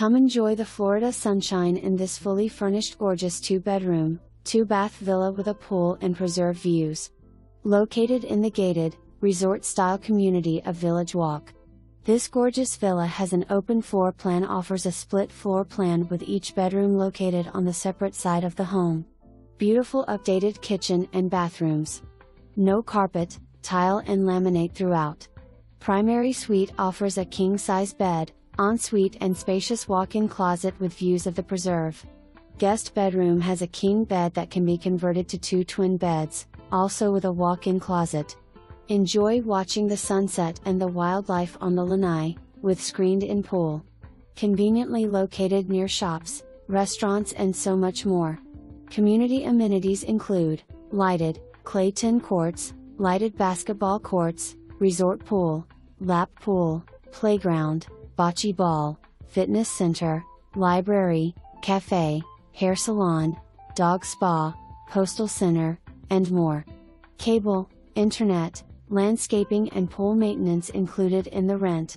Come enjoy the Florida sunshine in this fully furnished gorgeous 2-bedroom, 2-bath villa with a pool and preserved views. Located in the gated, resort-style community of VillageWalk. This gorgeous villa has an open floor plan, offers a split floor plan with each bedroom located on the separate side of the home. Beautiful updated kitchen and bathrooms. No carpet, tile and laminate throughout. Primary suite offers a king-size bed, ensuite and spacious walk-in closet with views of the preserve. Guest bedroom has a king bed that can be converted to 2 twin beds, also with a walk-in closet. Enjoy watching the sunset and the wildlife on the lanai, with screened-in pool. Conveniently located near shops, restaurants and so much more. Community amenities include lighted, clay tennis courts, lighted basketball courts, resort pool, lap pool, playground, bocce ball, fitness center, library, cafe, hair salon, dog spa, postal center, and more. Cable, internet, landscaping and pool maintenance included in the rent.